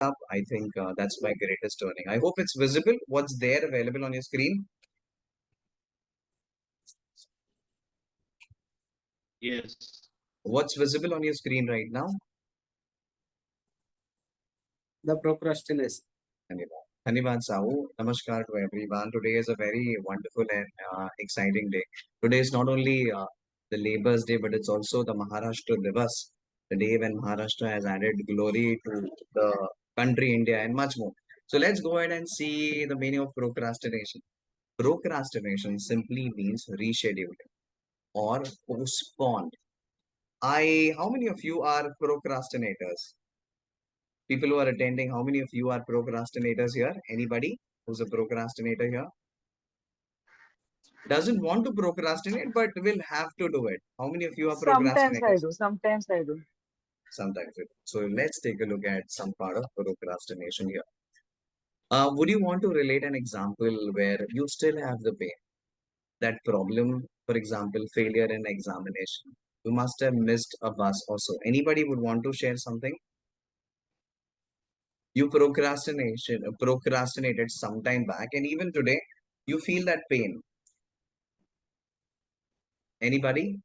up. I think that's my greatest earning. I hope it's visible. What's there available on your screen? Yes. What's visible on your screen right now? The procrastination. Dhanyavad. Dhanyavad Sahu. Namaskar to everyone. Today is a very wonderful and exciting day. Today is not only the Labour's Day, but it's also the Maharashtra Divas, the day when Maharashtra has added glory to the country India and much more. So let's go ahead and see the meaning of procrastination. Procrastination simply means rescheduled or postponed. How many of you are procrastinators? People who are attending, how many of you are procrastinators here? Anybody who's a procrastinator here? Doesn't want to procrastinate, but will have to do it. How many of you are Sometimes I procrastinators? do. Sometimes I do. Sometimes. So let's take a look at some part of procrastination here. Would you want to relate an example where you still have the pain? That problem, for example, failure in examination. You must have missed a bus or so. Anybody would want to share something? You procrastinated some time back, and even today, you feel that pain. Anybody?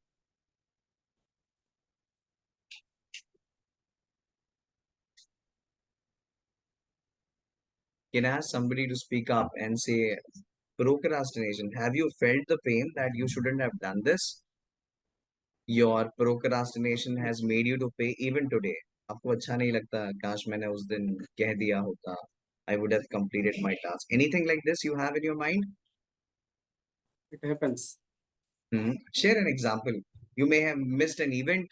Can I ask somebody to speak up and say, procrastination, have you felt the pain that you shouldn't have done this? Your procrastination has made you to pay even today. आपको अच्छा नहीं लगता काश मैंने उस दिन कह दिया होता. I would have completed my task. Anything like this you have in your mind? It happens. Share an example. You may have missed an event,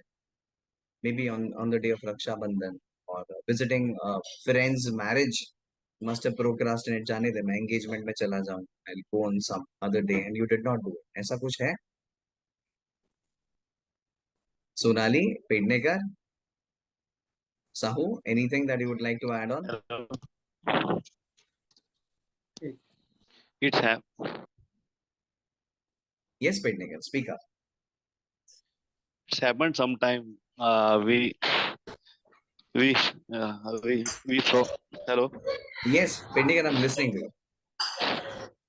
maybe on the day of Raksha Bandhan or visiting a friend's marriage. Must have procrastinated. जाने दे मैं engagement में चला जाऊं. I'll go on some other day, and you did not do it. ऐसा कुछ है? Sonali, Pednekar, Sahu, anything that you would like to add on? It's hap Yes, Pednekar, speak up. it's happened sometime. We we so hello, Yes, Pednekar, I'm listening to you.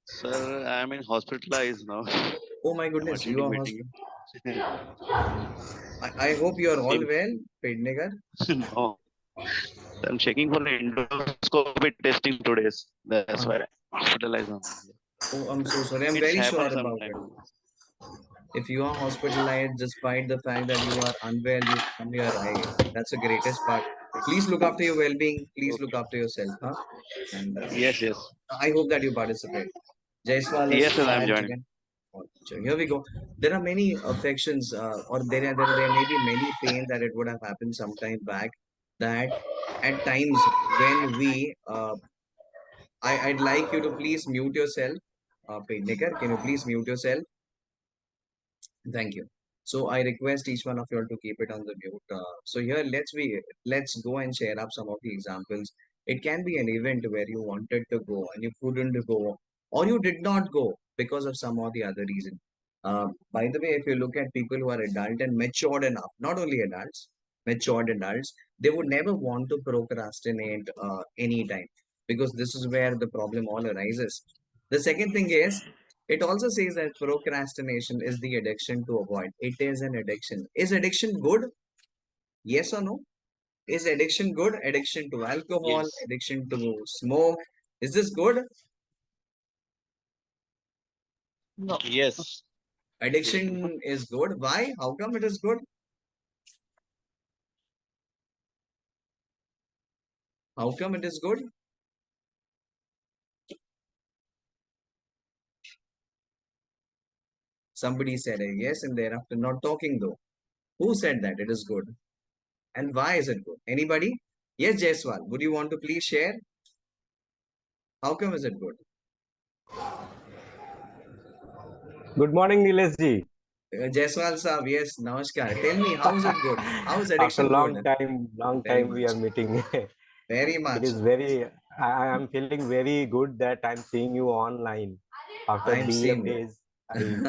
sir. I'm in hospitalized now. Oh my goodness, you Attending are meeting. I hope you are all Im- well, Pednekar. no, I'm checking for endoscopy testing today. That's why I'm hospitalized now. Oh, I'm so sorry. I'm It's very sure happened about sometime. it. If you are hospitalized, despite the fact that you are unwell, you come here. That's the greatest part. Please look after your well-being. Please look Okay. after yourself, huh? And Yes, yes, I hope that you participate. Jaiswal has yes, I'm tried joining. chicken. So here we go. There are many affections, or there may be many pain that it would have happened some time back. That at times when I'd like you to please mute yourself. Pednekar, can you please mute yourself? Thank you. So I request each one of you all to keep it on the mute. So here, let's go and share up some of the examples. It can be an event where you wanted to go and you couldn't go, or you did not go because of some or the other reason. By the way, if you look at people who are adult and matured enough, not only adults, matured adults, they would never want to procrastinate any time, because this is where the problem all arises. The second thing is, it also says that procrastination is the addiction to avoid. It is an addiction. Is addiction good? Yes or no? Is addiction good? Addiction to alcohol, Yes, addiction to smoke. Is this good? No. yes. Addiction is good. Why? How come it is good? How come it is good? Somebody said a yes and thereafter not talking though. Who said that it is good? And why is it good? Anybody? Yes, Jaiswal. Would you want to please share? How come is it good? Good morning, Nilesh ji. Jaiswal Saab, yes, namaskar. Tell me, how is it good? How is After addiction good? long Very time we much. are meeting. Very It much. is very, I am feeling very good that I'm seeing you online. After I am BM same here. days,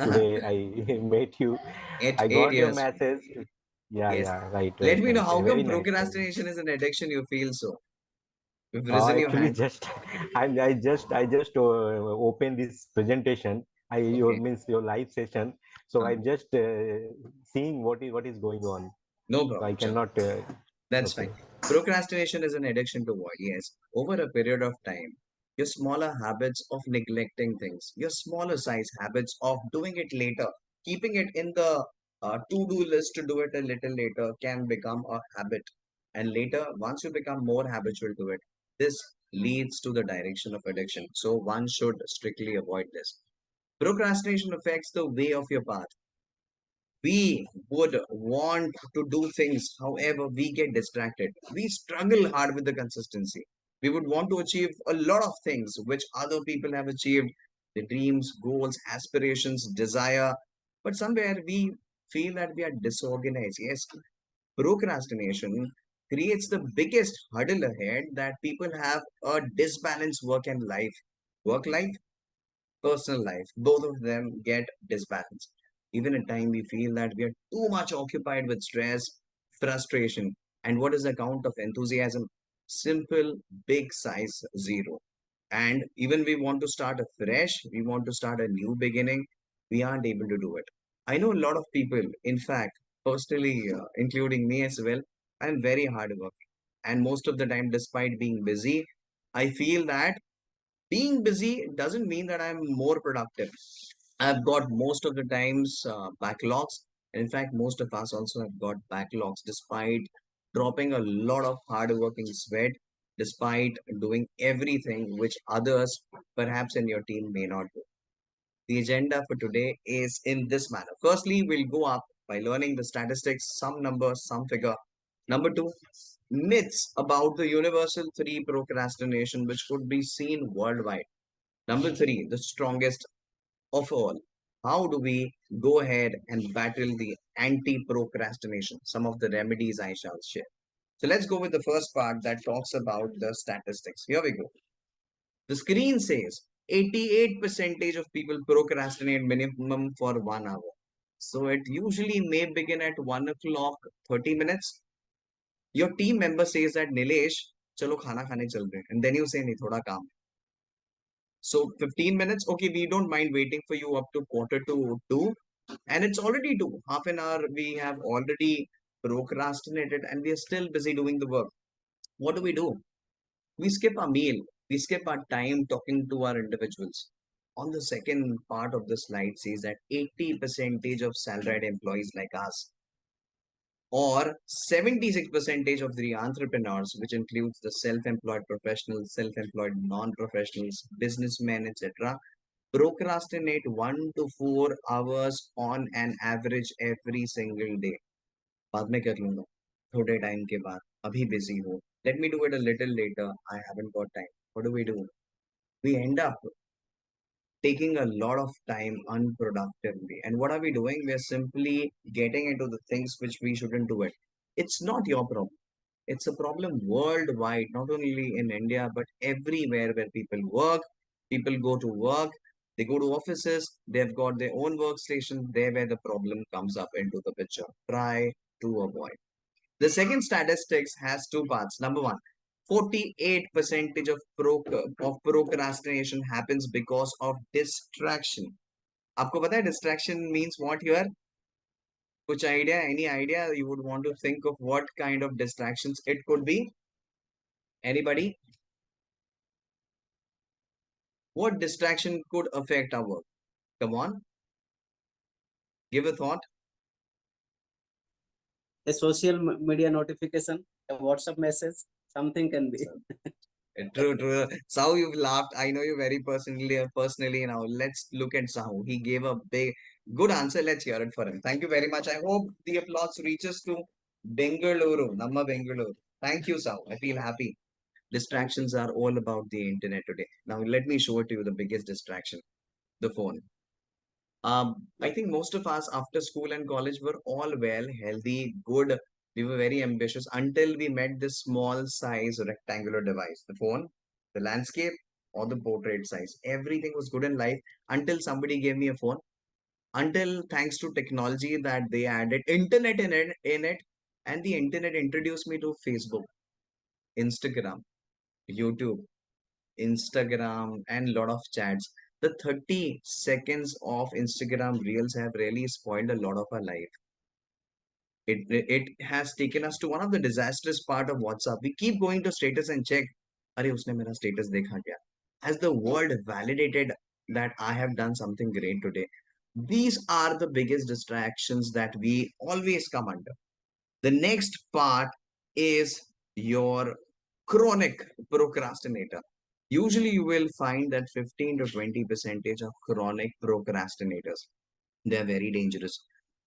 today I met you. Eight, I eight got your years. message. Yes. Right, Let right, me know right. how come Very nice. procrastination is an addiction you feel so. You've risen your Actually, hand. just I just opened this presentation. Your Okay, means your live session. So uh, I'm just seeing what is going on. no So I problem. Chalo. cannot. That's fine. Okay. Procrastination is an addiction to avoid. Yes. Over a period of time, your smaller habits of neglecting things, your smaller size habits of doing it later, keeping it in the to-do list to do it a little later can become a habit. And later, once you become more habitual to it, this leads to the direction of addiction. So one should strictly avoid this. Procrastination affects the way of your path. We would want to do things, however, we get distracted. We struggle hard with the consistency. We would want to achieve a lot of things which other people have achieved, the dreams, goals, aspirations, desire. But somewhere we feel that we are disorganized. Yes, procrastination creates the biggest hurdle ahead that people have a disbalanced work and life. Work life, personal life, both of them get disbalanced. Even at time we feel that we are too much occupied with stress, frustration, and what is the count of enthusiasm? Simple, big size zero. And even we want to start afresh, we want to start a new beginning, we aren't able to do it. I know a lot of people, in fact, personally, including me as well, I'm very hard working. And most of the time, despite being busy, I feel that being busy doesn't mean that I'm more productive. I've got most of the times backlogs. In fact, most of us also have got backlogs despite dropping a lot of hard working sweat, despite doing everything which others perhaps in your team may not do. The agenda for today is in this manner. Firstly, we'll go up by learning the statistics, some numbers, some figure. Number two, myths about the universal three procrastination, which could be seen worldwide. Number three, the strongest of all. How do we go ahead and battle the anti-procrastination? Some of the remedies I shall share. So let's go with the first part that talks about the statistics. Here we go. The screen says 88 percentage of people procrastinate minimum for 1 hour. So it usually may begin at 1 o'clock, 30 minutes. Your team member says that Nilesh, chalo khana khane chal rahe. And then you say, nahi, thoda kaam. So 15 minutes, okay, we don't mind waiting for you up to quarter to two. And it's already two. Half an hour we have already procrastinated and we are still busy doing the work. What do? We skip our meal. We skip our time talking to our individuals. On the second part of the slide says that 80 percentage of salaried employees like us or 76 percentage of the entrepreneurs, which includes the self-employed professionals, self-employed non-professionals, businessmen, etc., procrastinate 1 to 4 hours on an average every single day. बाद में कर लूंगा थोड़े time के बाद अभी busy हो. Let me do it a little later. I haven't got time. What do? We end up taking a lot of time unproductively. And what are we doing? We are simply getting into the things which we shouldn't do it. It's not your problem. It's a problem worldwide, not only in India, but everywhere where people go to work, they go to offices, they've got their own workstation, there where the problem comes up into the picture. Try to avoid. The second statistics has two parts. Number one, 48 percentage of procrastination happens because of distraction. आपको पता है distraction means what here? कुछ idea? Any idea you would want to think of what kind of distractions it could be? Anybody? What distraction could affect our work? Come on, give a thought. A social media notification, a WhatsApp message, something can be. True, true. Sahu, you've laughed. I know you very personally now. Let's look at Sahu. He gave a big, good answer. Let's hear it for him. Thank you very much. I hope the applause reaches to Bengaluru, Namma Bengaluru. Thank you, Sahu. I feel happy. Distractions are all about the internet today. Now, let me show it to you the biggest distraction, the phone. I think most of us after school and college were all well, healthy, good. We were very ambitious until we met this small size rectangular device, the phone, the landscape, or the portrait size. Everything was good in life until somebody gave me a phone. Until thanks to technology that they added internet in it, and the internet introduced me to Facebook, Instagram, YouTube, Instagram, and lot of chats. The 30 seconds of Instagram reels have really spoiled a lot of our life. It has taken us to one of the disastrous part of WhatsApp. We keep going to status and check, अरे उसने मेरा status देखा क्या? Has the world validated that I have done something great today? These are the biggest distractions that we always come under. The next part is your chronic procrastinator. Usually you will find that 15 to 20 percentage of chronic procrastinators. They're very dangerous.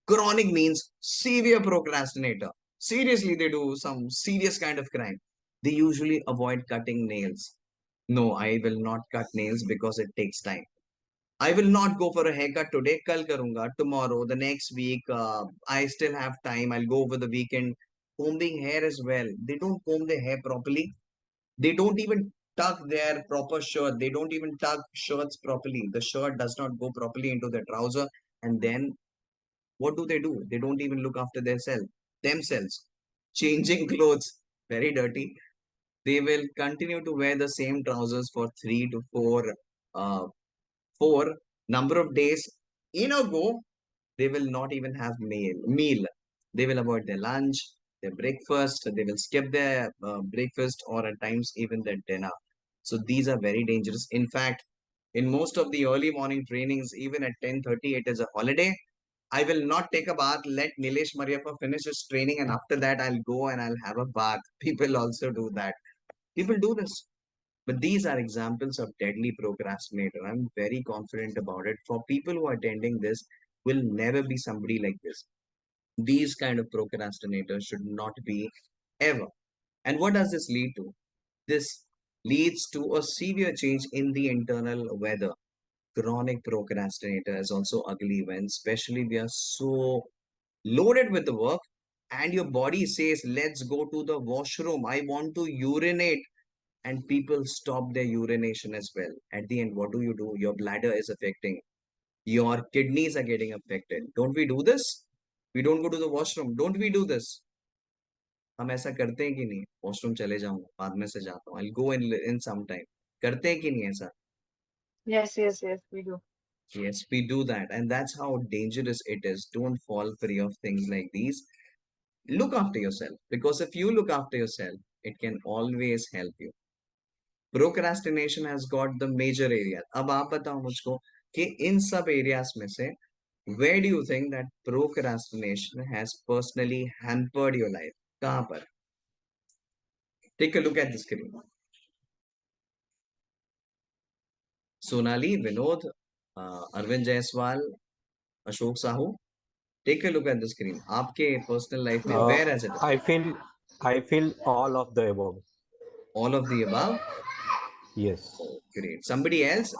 Chronic means severe procrastinator. Seriously, they do some serious kind of crime. They usually avoid cutting nails. No, I will not cut nails because it takes time. I will not go for a haircut today. Kal karunga. Tomorrow, the next week, I still have time. I'll go over the weekend. Combing hair as well. They don't comb their hair properly. They don't even tuck their proper shirt. They don't even tuck shirts properly. The shirt does not go properly into the trouser. And then what do? They don't even look after themselves. Changing clothes, very dirty. They will continue to wear the same trousers for 3 to 4 uh, four number of days in a go. They will not even have meal. They will avoid their lunch, their breakfast. They will skip their breakfast or at times even their dinner. So these are very dangerous. In fact, in most of the early morning trainings, even at 10:30, it is a holiday. I will not take a bath. Let Nilesh Mariappa finish his training, and after that, I'll go and I'll have a bath. People also do that. People do this. But these are examples of deadly procrastinator. I'm very confident about it. For people who are attending this, will never be somebody like this. These kind of procrastinators should not be ever. And what does this lead to? This leads to a severe change in the internal weather. Chronic procrastinator is also ugly when, especially, we are so loaded with the work and your body says, let's go to the washroom. I want to urinate. And people stop their urination as well. At the end, what do? Your bladder is affecting. Your kidneys are getting affected. Don't we do this? We don't go to the washroom. Don't we do this? हम ऐसा करते हैं कि नहीं? Washroom चले जाऊंगा, बाद में से जाता हूँ. I'll go in some time. करते हैं कि नहीं ऐसा? Yes, we do. Yes, we do that. And that's how dangerous it is. Don't fall prey of things like these. Look after yourself. Because if you look after yourself, it can always help you. Procrastination has got the major area. अब आप बताओ मुझको कि इन सब areas में से where do you think that procrastination has personally hampered your life? कहाँ पर? Take a look at the screen. Sonali, Vinod, Arvind Jaiswal, Ashok Sahu. Take a look at the screen. आपके personal life में Uh, where has it? I feel all of the above. All of the above. Yes. Oh, great. Somebody else?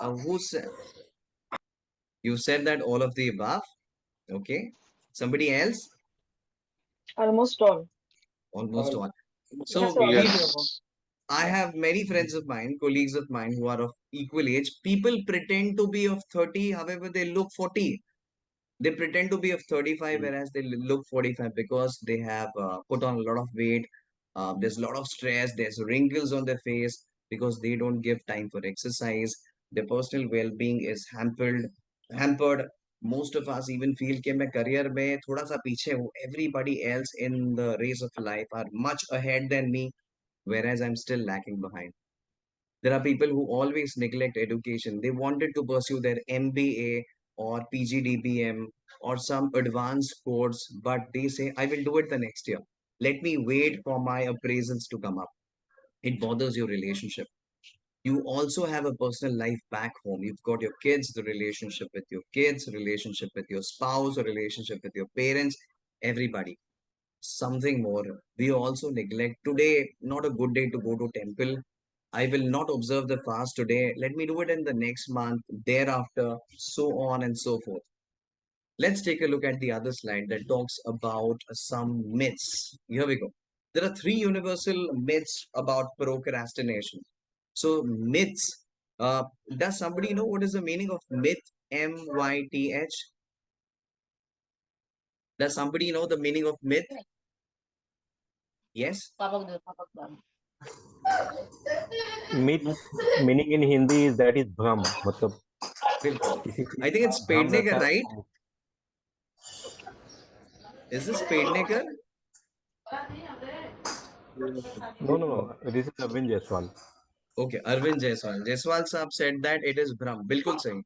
You said that all of the above. Okay. Somebody else? Almost all. Almost all. Yes, So all of the we above. Yes. I have many friends of mine, colleagues of mine who are of equal age. People pretend to be of 30, however, they look 40. They pretend to be of 35, whereas they look 45 because they have put on a lot of weight. There's a lot of stress. There's wrinkles on their face because they don't give time for exercise. Their personal well-being is hampered. Most of us even feel कि मैं career में थोड़ा सा पीछे हूँ. Everybody else in the race of life are much ahead than me, whereas I'm still lacking behind. There are people who always neglect education. They wanted to pursue their MBA or PGDBM or some advanced course, but they say, I will do it the next year. Let me wait for my appraisals to come up. It bothers your relationship. You also have a personal life back home. You've got your kids, the relationship with your kids, relationship with your spouse, a relationship with your parents, everybody. Something more. We also neglect today, not a good day to go to temple. I will not observe the fast today. Let me do it in the next month, thereafter, so on and so forth. Let's take a look at the other slide that talks about some myths. Here we go. There are three universal myths about procrastination. So, myths. Does somebody know what is the meaning of myth? MYTH? Does somebody know the meaning of myth? Yes? Papagdal. myth meaning in Hindi is that is भ्रम मतलब बिल्कुल. किसी I चीज think का it's भ्रम रहता Pednekar, है right? वो Is this Pednekar? no this is Arvind Jaiswal Okay, Arvind Jaiswal. Jaiswal साहब said that it is Brahm. बिल्कुल सही.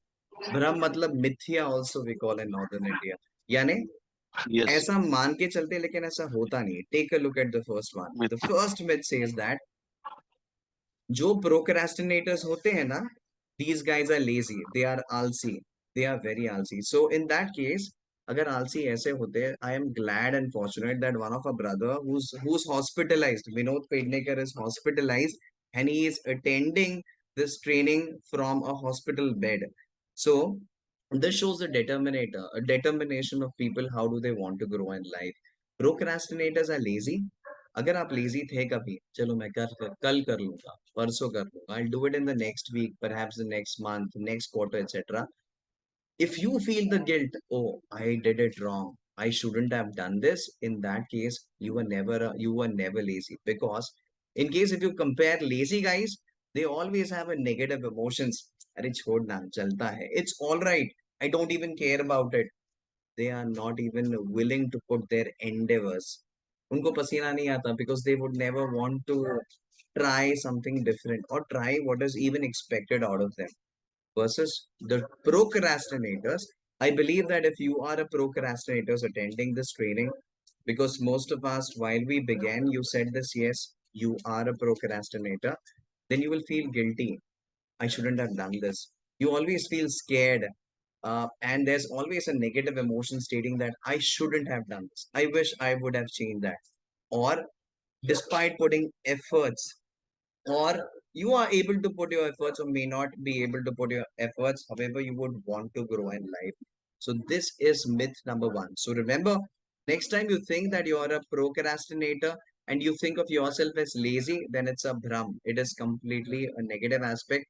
Brahm मतलब मिथ्या also we call in northern India. यानी Yes. ऐसा मान के चलते हैं, लेकिन ऐसा होता नहीं है. Take a look at the first one. Myth. The first myth says that जो procrastinators होते हैं ना, these guys are lazy, they are आलसी, they are very आलसी. So in that case, अगर आलसी ऐसे होते हैं, I am glad and fortunate that one of our brother who's hospitalized, Vinod Pednekar is hospitalized and he is attending this training from a hospital bed. So this shows the determination of people. How do they want to grow in life? Procrastinators are lazy. अगर आप lazy थे कभी, चलो मैं कल कर लूंगा, परसों कर लूंगा, I'll do it in the next week, perhaps the next month, next quarter, etc. If you feel the guilt, oh, I did it wrong, I shouldn't have done this, in that case, you were never lazy. Because in case if you compare lazy guys, they always have a negative emotions. अरे छोड़ना चलता है, it's all right, I don't even care about it. They are not even willing to put their endeavors. उनको पसीना नहीं आता because they would never want to try something different or try what is even expected out of them. Versus the procrastinators, I believe that if you are a procrastinator attending this training, because most of us, while we began, you said this, yes, you are a procrastinator, then you will feel guilty. I shouldn't have done this. You always feel scared. And there's always a negative emotion stating that I shouldn't have done this. I wish I would have changed that. Or despite putting efforts, or you are able to put your efforts or may not be able to put your efforts, however, you would want to grow in life. So, this is myth number one. So, remember, next time you think that you are a procrastinator and you think of yourself as lazy, then it's a bhram. It is completely a negative aspect,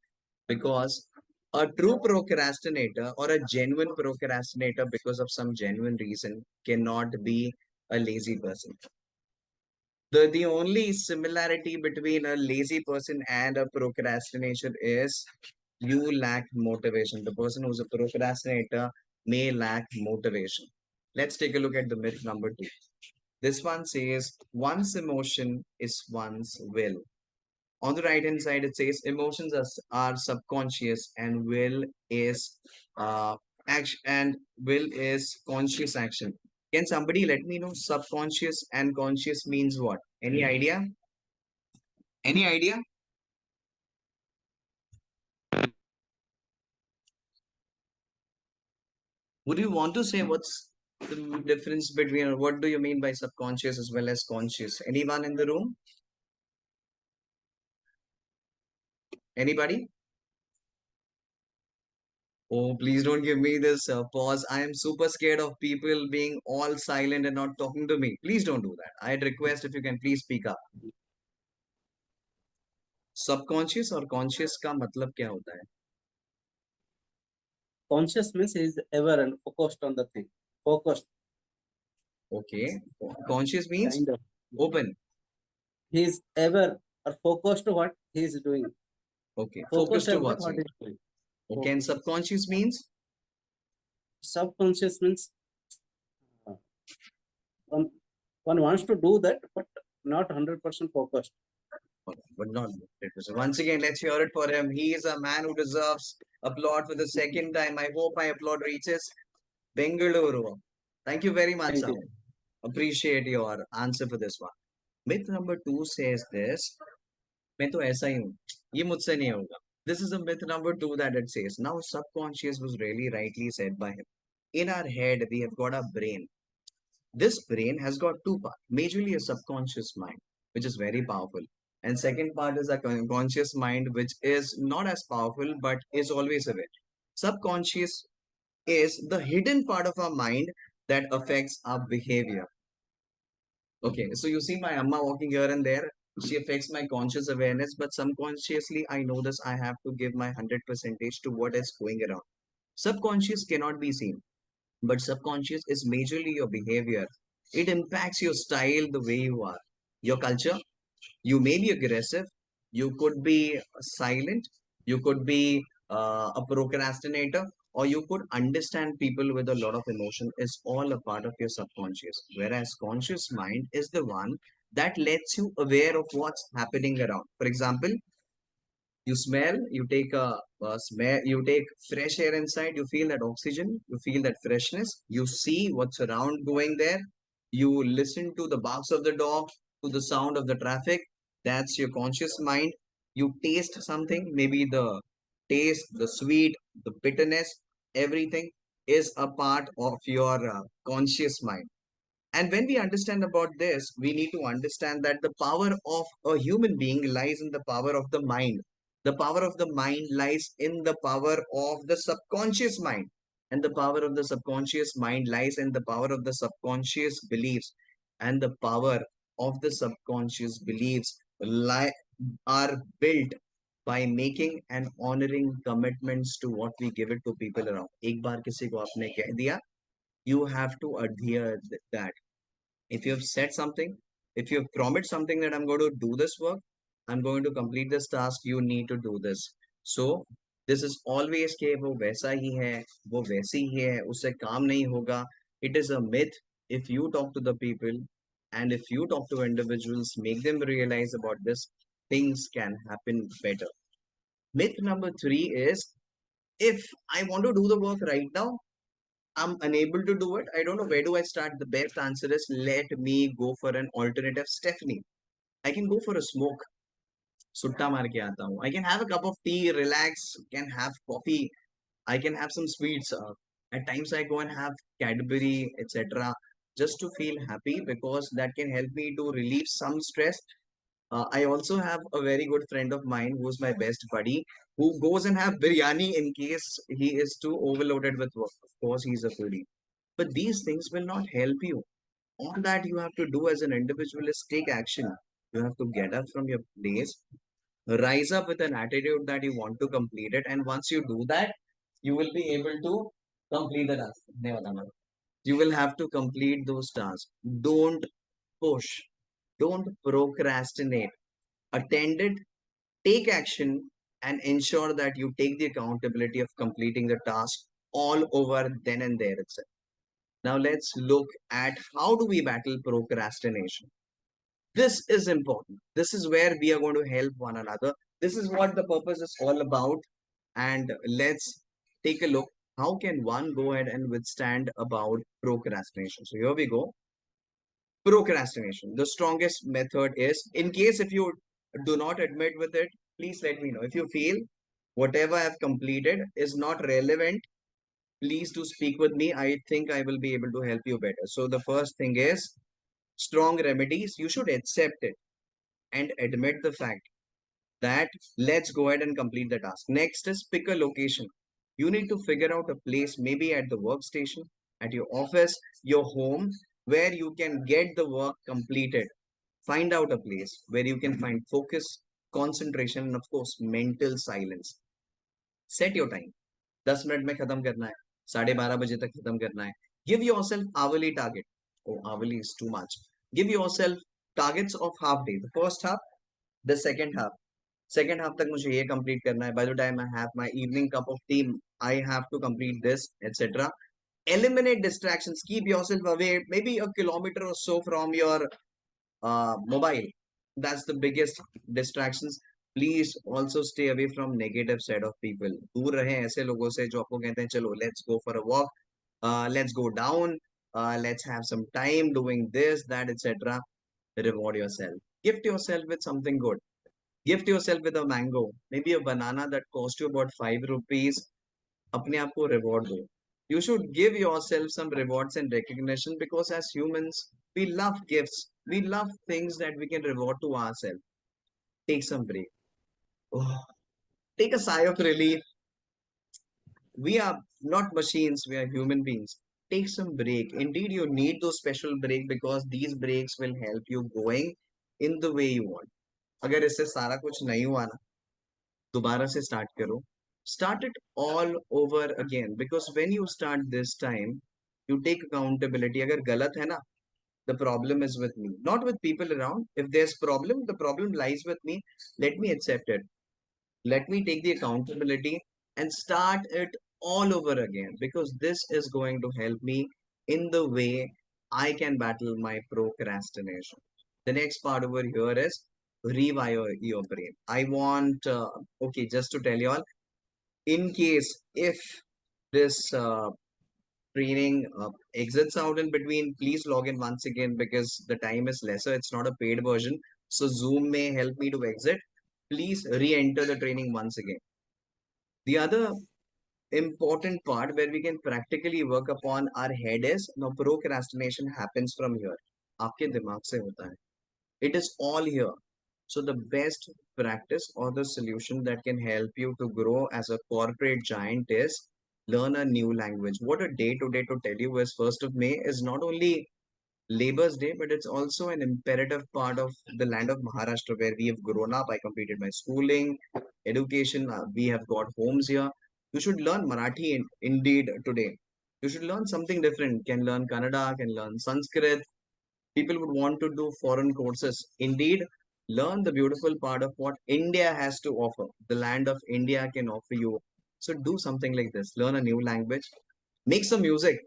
because a true procrastinator or a genuine procrastinator, because of some genuine reason, cannot be a lazy person. The only similarity between a lazy person and a procrastination is you lack motivation. The person who's a procrastinator may lack motivation. Let's take a look at the myth number two. This one says one's emotion is one's will. On the right hand side, it says emotions are subconscious and will is conscious action. Can somebody let me know subconscious and conscious means what? Any idea? Any idea? Would you want to say what's the difference between, or what do you mean by subconscious as well as conscious? Anyone in the room? Anybody? Oh, please don't give me this pause. I am super scared of people being all silent and not talking to me. Please don't do that. I'd request if you can please speak up. Subconscious और conscious का मतलब क्या होता है? Conscious means he is aware and focused on the thing. Focused, Okay. Conscious means kind of. open. He is aware or focused to what he is doing. Okay. Focus Focused about towards what it. he is doing. Okay. And Focus. subconscious means? Subconscious means uh, one, one wants to do that, but not 100% focused. But not 100%. Once again, let's hear it for him. He is a man who deserves applaud for the second time. I hope my applaud reaches Bengaluru. Thank you very much, Thank Sam. you. Appreciate your answer for this one. Myth number two says this. मैं तो ऐसा ही हूँ. ये मुझसे नहीं होगा. This is a myth number two that it says. Now, subconscious was really rightly said by him. In our head, we have got a brain. This brain has got two parts. Majorly a subconscious mind, which is very powerful. And second part is a conscious mind, which is not as powerful, but is always aware. Subconscious is the hidden part of our mind that affects our behavior. Okay, so you see my amma walking here and there. She affects my conscious awareness, but subconsciously I know this. I have to give my 100% to what is going around. Subconscious cannot be seen, but subconscious is majorly your behavior. It impacts your style, the way you are, your culture, You may be aggressive, you could be silent, you could be a procrastinator, or you could understand people with a lot of emotion. Is all a part of your subconscious. Whereas conscious mind is the one that lets you aware of what's happening around. For example, you smell, you take a smell, you take fresh air inside, you feel that oxygen, you feel that freshness, you see what's around going there, you listen to the barks of the dog, to the sound of the traffic. That's your conscious mind. You taste something, maybe the taste, the sweet, the bitterness, everything is a part of your conscious mind. And when we understand about this, we need to understand that the power of a human being lies in the power of the mind. The power of the mind lies in the power of the subconscious mind. And the power of the subconscious mind lies in the power of the subconscious beliefs. And the power of the subconscious beliefs are built by making and honoring commitments to what we give it to people around. एक बार किसी को आपने कह दिया, you have to adhere that. If you have said something, if you have promised something that I'm going to do this work, I'm going to complete this task, you need to do this. So this is always कि वो वैसा ही है, वो वैसी ही है, उससे काम नहीं होगा. It is a myth. If you talk to the people and if you talk to individuals, make them realize about this, things can happen better. Myth number 3 is, if I want to do the work right now, I'm unable to do it. I don't know, where do I start? The best answer is, let me go for an alternative. Stephanie, I can go for a smoke. Sutta maar ke aata hu. I can have a cup of tea, relax, can have coffee. I can have some sweets. At times I go and have Cadbury, etc. just to feel happy, because that can help me to relieve some stress. I also have a very good friend of mine who's my best buddy, who goes and have biryani in case he is too overloaded with work. Of course, he's a foodie. But these things will not help you. All that you have to do as an individual is take action. You have to get up from your place, rise up with an attitude that you want to complete it. And once you do that, you will be able to complete the task. नहीं बता मैं. You will have to complete those tasks. Don't push. Don't procrastinate. Attend it, take action, and ensure that you take the accountability of completing the task all over then and there itself. Now let's look at how do we battle procrastination. This is important. This is where we are going to help one another. This is what the purpose is all about. And let's take a look. How can one go ahead and withstand about procrastination? So here we go. Procrastination. The strongest method is, in case if you do not admit with it, please let me know. If you feel whatever I have completed is not relevant, please do speak with me. I think I will be able to help you better. So the first thing is strong remedies. You should accept it and admit the fact that let's go ahead and complete the task. Next is pick a location. You need to figure out a place, maybe at the workstation, at your office, your home, where you can get the work completed. Find out a place where you can find focus, concentration, and of course, mental silence. Set your time. 10 minute में खत्म करना है, 12:30 बजे तक खत्म करना है. Give yourself hourly target. Oh, hourly is too much. Give yourself targets of half day. The first half, the second half. Second half तक मुझे ये complete करना है. By the time I have my evening cup of tea, I have to complete this, etc. Eliminate distractions. Keep yourself away, maybe a kilometer or so from your mobile. That's the biggest distractions. Please also stay away from negative side of people. दूर रहें ऐसे लोगों से जो आपको कहते हैं चलो let's go for a walk, let's go down, let's have some time doing this, that, etc. Reward yourself. Gift yourself with something good. Gift yourself with a mango, maybe a banana that cost you about 5 rupees. अपने आप को reward दो. You should give yourself some rewards and recognition, because as humans, we love gifts. We love things that we can reward to ourselves. Take some break. Oh, take a sigh of relief. We are not machines, we are human beings. Take some break. Indeed, you need those special break, because these breaks will help you going in the way you want. अगर इससे सारा कुछ नहीं हुआ ना, दोबारा से start करो. Start it all over again, because when you start this time, you take accountability. अगर गलत है ना, the problem is with me, not with people around. If there's problem, the problem lies with me. Let me accept it. Let me take the accountability and start it all over again, because this is going to help me in the way I can battle my procrastination. The next part over here is rewire your brain. I want, okay, just to tell you all, in case if this training exits out in between, please log in once again because the time is lesser. It's not a paid version. So Zoom may help me to exit. Please re-enter the training once again. The other important part where we can practically work upon our head is now procrastination happens from here. आपके दिमाग से होता है. It is all here. So the best practice or the solution that can help you to grow as a corporate giant is learn a new language. What a day today to tell you is 1st of May is not only Labor's Day, but it's also an imperative part of the land of Maharashtra where we have grown up. I completed my schooling, education. We have got homes here. You should learn Marathi indeed today. You should learn something different. Can learn Kannada, can learn Sanskrit. People would want to do foreign courses. Indeed, learn the beautiful part of what India has to offer. The land of India can offer you. So do something like this. Learn a new language. Make some music.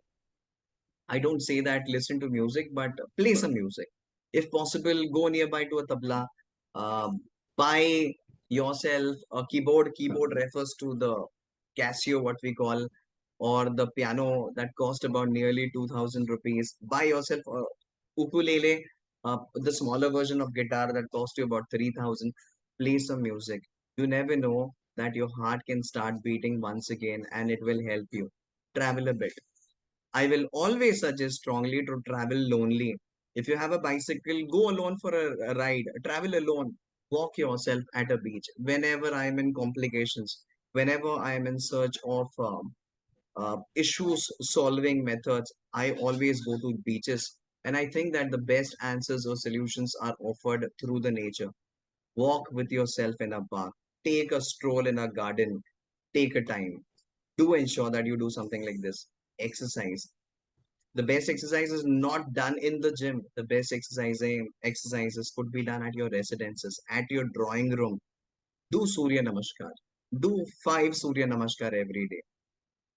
I don't say that listen to music, but play some music. If possible, go nearby to a tabla. Buy yourself a keyboard. Keyboard refers to the Casio, what we call, or the piano that cost about nearly 2000 rupees. Buy yourself a ukulele, the smaller version of guitar that cost you about 3000. Play some music. You never know that your heart can start beating once again and it will help you. Travel a bit. I will always suggest strongly to travel lonely. If you have a bicycle, go alone for a ride. Travel alone. Walk yourself at a beach. Whenever I am in complications, whenever I am in search of issues solving methods, I always go to beaches. And I think that the best answers or solutions are offered through the nature. Walk with yourself in a park. Take a stroll in a garden. Take a time. Do ensure that you do something like this. Exercise. The best exercise is not done in the gym. The best exercises could be done at your residences, at your drawing room. Do Surya Namaskar. Do 5 Surya Namaskar every day.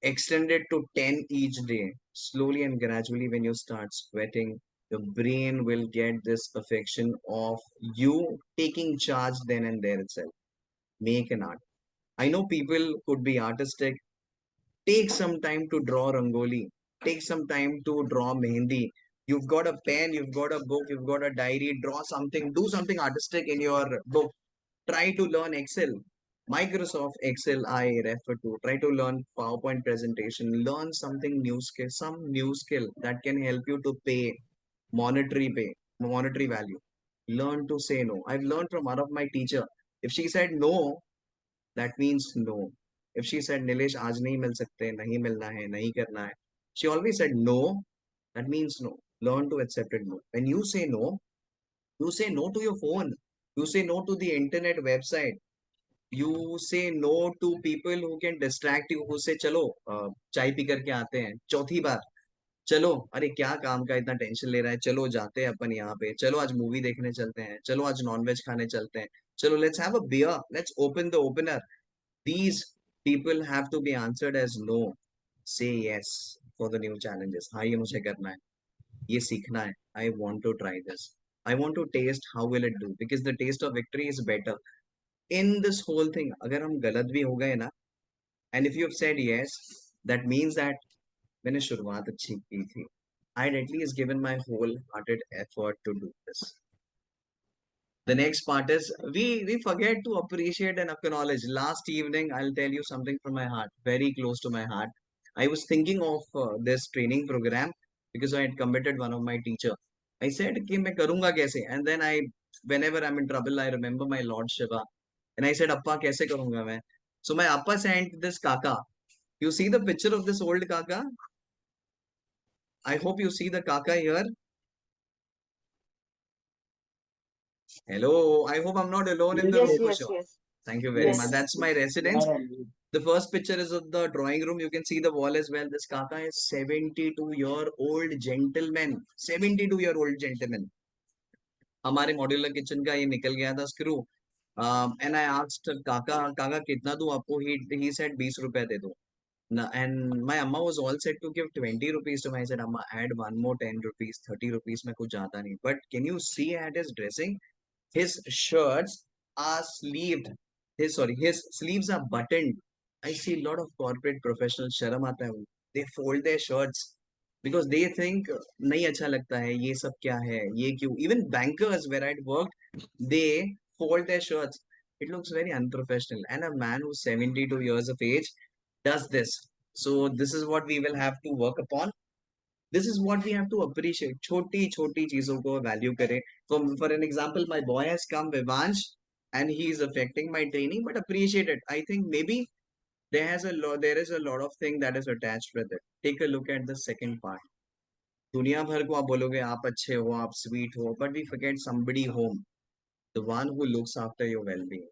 Extend it to 10 each day. Slowly and gradually, when you start sweating, your brain will get this perfection of you taking charge then and there itself. Make an art. I know people could be artistic. Take some time to draw rangoli. Take some time to draw mehendi. You've got a pen, you've got a book, you've got a diary. Draw something. Do something artistic in your book. Try to learn Excel. Microsoft Excel I refer to. Try to learn PowerPoint presentation. Learn something new skill, some new skill that can help you to pay, monetary value. Learn to say no. I've learned from one of my teacher. If she said no, that means no. If she said, Nilesh, आज नहीं मिल सकते, नहीं मिलना है, नहीं करना है. She always said no. That means no. Learn to accept it no. When you say no to your phone. You say no to the internet website. You say no to people who can distract you. Who say, चलो चाय P करके आते हैं. चौथी बार, चलो अरे क्या काम का इतना टेंशन ले रहा है, चलो जाते हैं अपन यहाँ पे, चलो आज मूवी देखने चलते हैं, चलो आज नॉनवेज खाने चलते हैं, चलो let's have a beer, let's open the opener. These people have to be answered as no. Say yes for the new challenges. हाँ ये मुझे करना है, ये सीखना है. I want to try this. I want to taste how will it do because the taste of victory is better. In this whole thing, अगर हम गलत भी हो गए ना, and if you have said yes, that means that मैंने शुरुआत अच्छी की थी. I'd at least given my wholehearted effort to do this. The next part is we forget to appreciate and acknowledge. Last evening, I'll tell you something from my heart, very close to my heart. I was thinking of this training program because I had committed one of my teacher. I said कि मैं करूँगा कैसे? And then whenever I'm in trouble, I remember my Lord Shiva, and I said, "Appa, कैसे करूँगा मैं?" So my Appa sent this Kaka. You see the picture of this old Kaka? I hope you see the Kaka here. Hello, I hope I'm not alone in the Yes, Yes, room, yes, yes, Ashok. yes. Thank you very much. Yes. yes. That's my You residence. are on mute. The first picture is of the drawing room. You can see the wall as well. This Kaka is 72-year-old gentleman. 72-year-old gentleman. हमारे modular kitchen का ये निकल गया था screw and I asked काका काका कितना दूं आपको ही सेड 20 रुपए दे दो and my amma was all set to give 20 rupees to me. I said, Amma, add one more 10 rupees, 30 rupees. मैं कुछ ज्यादा नहीं. But can you see at his dressing? His shirts are sleeved. His sleeves are buttoned. I see a lot of corporate professionals शर्म आता है. They fold their shirts because they think नहीं अच्छा लगता है. ये सब क्या है? ये क्यों? Even bankers where I'd worked, they fold their shirts. It looks very unprofessional. And a man who's 72 years of age does this. So this is what we will have to work upon. This is what we have to appreciate. छोटी छोटी चीजों को value करें. For an example, my boy has come, Vivansh, and he is affecting my training, but appreciate it. I think maybe there is a lot of thing that is attached with it. Take a look at the second part. दुनिया भर को आप बोलोगे आप अच्छे हो, आप sweet हो, but we forget somebody home, the one who looks after your well-being.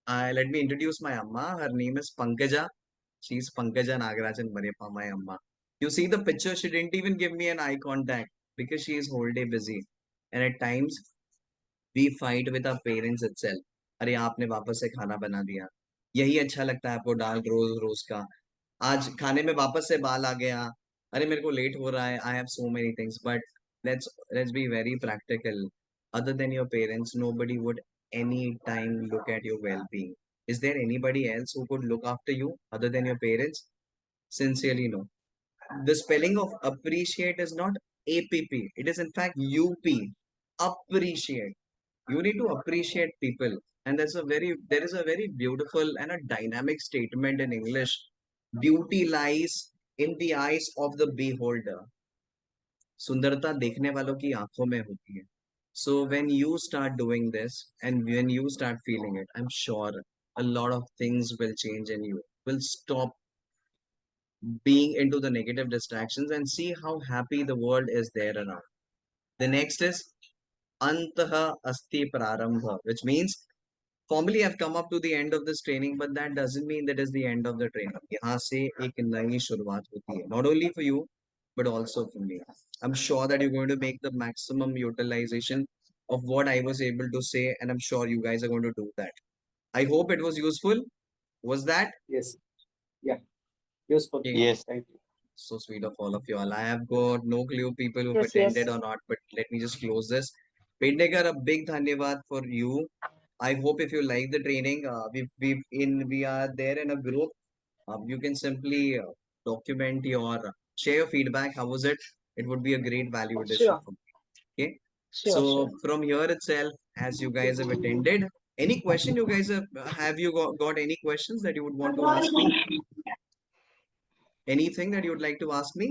Let me introduce my amma. Her name is Pankaja. She's Pankaja Nagarajan Mariappa, my amma. You see the picture, she didn't even give me an eye contact because she is whole day busy. And at times, we fight with our parents itself. अरे आपने वापस से खाना बना दिया, यही अच्छा लगता है आपको दाल रोज रोज का, आज खाने में वापस से बाल आ गया, अरे मेरे को लेट हो रहा है, I have so many things. But let's be very practical. Other than your parents, nobody would any time look at your well-being. Is there anybody else who could look after you other than your parents? Sincerely, no. The spelling of appreciate is not APP. It is in fact UP. Appreciate. You need to appreciate people. And there is a very beautiful and a dynamic statement in English. Beauty lies in the eyes of the beholder. सुंदरता देखने वालों की आंखों में होती है. So when you start doing this and when you start feeling it, I'm sure a lot of things will change in you. Will stop being into the negative distractions and see how happy the world is there around. The next is Antaha Asti Prarambha, which means formally I've come up to the end of this training, but that doesn't mean that is the end of the training. यहाँ से एक नई शुरुआत होती है, not only for you, but also for me. I'm sure that you're going to make the maximum utilization of what I was able to say, and I'm sure you guys are going to do that. I hope it was useful. Was that? Yes. Yeah. Useful. Yeah. Yes. Thank you. So sweet of all of you all. I have got no clue people who've Yes, attended yes. or not, but let me just close this. Pednekar, a big dhanyavad for you. I hope if you like the training, we are there in a group. You can simply document share your feedback. How was it? It would be a great value addition Sure, for me. Okay. sure, So sure. from here itself, as you guys have attended, any question you guys have you got any questions that you would want to ask me? Anything that you would like to ask me?